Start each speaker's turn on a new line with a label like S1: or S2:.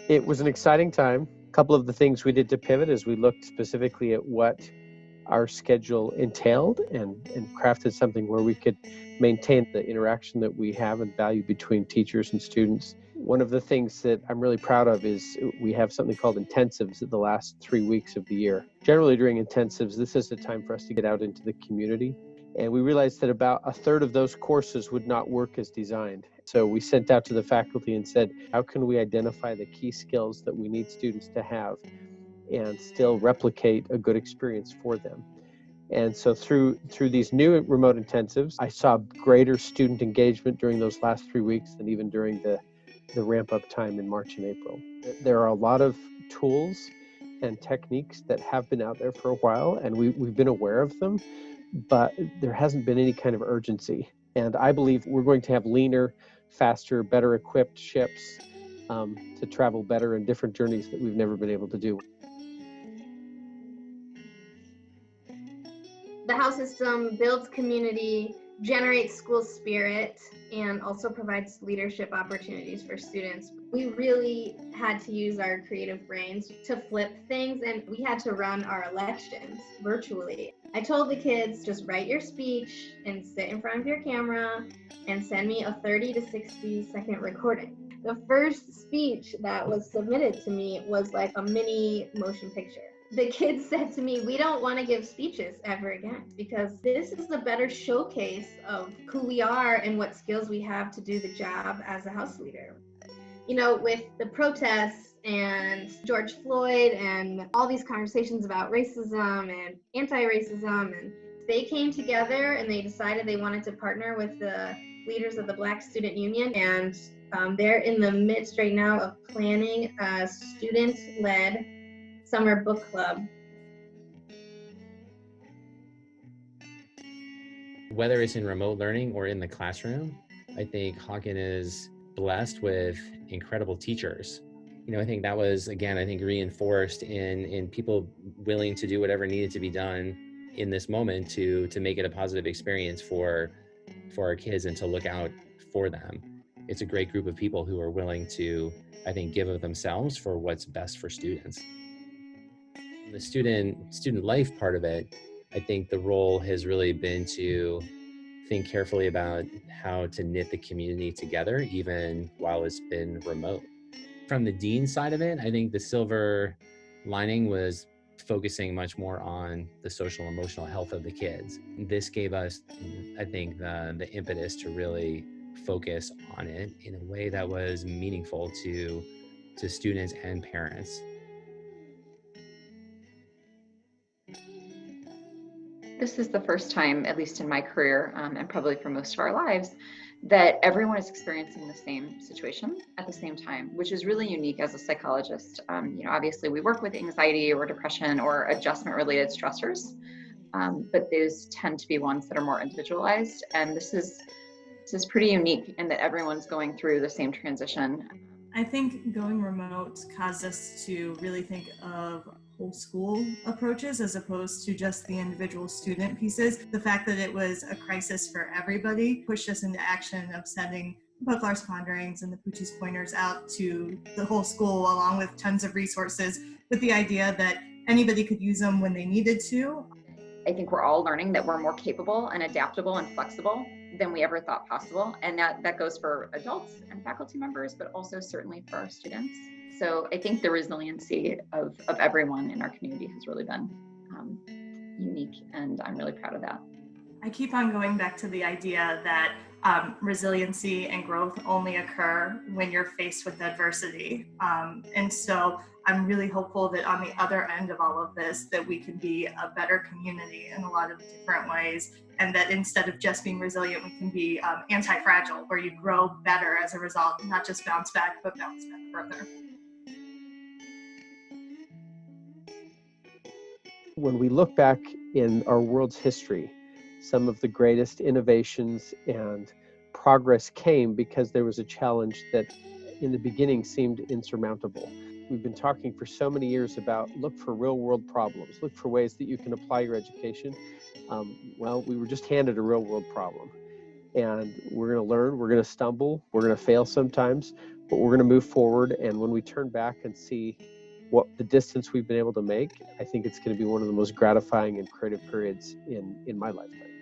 S1: It was an exciting time. A couple of the things we did to pivot is we looked specifically at what our schedule entailed and crafted something where we could maintain the interaction that we have and value between teachers and students. One of the things that I'm really proud of is we have something called intensives at the last 3 weeks of the year. Generally during intensives, this is a time for us to get out into the community. And we realized that about a third of those courses would not work as designed. So we sent out to the faculty and said, how can we identify the key skills that we need students to have and still replicate a good experience for them? And so through these new remote intensives, I saw greater student engagement during those last 3 weeks than even during the ramp up time in March and April. There are a lot of tools and techniques that have been out there for a while, and we've been aware of them, but there hasn't been any kind of urgency. And I believe we're going to have leaner, faster, better equipped ships to travel better in different journeys that we've never been able to do.
S2: The house system builds community, generates school spirit, and also provides leadership opportunities for students. We really had to use our creative brains to flip things, and we had to run our elections virtually. I told the kids, just write your speech and sit in front of your camera and send me a 30 to 60 second recording. The first speech that was submitted to me was like a mini motion picture. The kids said to me, we don't want to give speeches ever again because this is a better showcase of who we are and what skills we have to do the job as a house leader. You know, with the protests and George Floyd and all these conversations about racism and anti-racism, and they came together and they decided they wanted to partner with the leaders of the Black Student Union, and they're in the midst right now of planning a student-led summer book club.
S3: Whether it's in remote learning or in the classroom, I think Hawken is blessed with incredible teachers. I think that was, again, reinforced in people willing to do whatever needed to be done in this moment to make it a positive experience for our kids and to look out for them. It's a great group of people who are willing to, I think, give of themselves for what's best for students. The student life part of it, I think the role has really been to think carefully about how to knit the community together, even while it's been remote. From the dean side of it, I think the silver lining was focusing much more on the social emotional health of the kids. This gave us, I think, the impetus to really focus on it in a way that was meaningful to students and parents.
S4: This is the first time, at least in my career, and probably for most of our lives, that everyone is experiencing the same situation at the same time, which is really unique as a psychologist. Obviously we work with anxiety or depression or adjustment-related stressors, but those tend to be ones that are more individualized. And this is pretty unique in that everyone's going through the same transition.
S5: I think going remote caused us to really think of whole school approaches as opposed to just the individual student pieces. The fact that it was a crisis for everybody pushed us into action of sending both our ponderings and the Poochie's pointers out to the whole school along with tons of resources with the idea that anybody could use them when they needed to.
S4: I think we're all learning that we're more capable and adaptable and flexible than we ever thought possible. And that goes for adults and faculty members, but also certainly for our students. So I think the resiliency of everyone in our community has really been unique, and I'm really proud of that.
S5: I keep on going back to the idea that resiliency and growth only occur when you're faced with adversity. And so I'm really hopeful that on the other end of all of this, that we can be a better community in a lot of different ways. And that instead of just being resilient, we can be anti-fragile, where you grow better as a result, not just bounce back, but bounce back further.
S1: When we look back in our world's history, some of the greatest innovations and progress came because there was a challenge that in the beginning seemed insurmountable. We've been talking for so many years about look for real world problems, look for ways that you can apply your education. We were just handed a real world problem, and we're going to learn, we're going to stumble, we're going to fail sometimes, but we're going to move forward. And when we turn back and see what the distance we've been able to make, I think it's going to be one of the most gratifying and creative periods in my lifetime.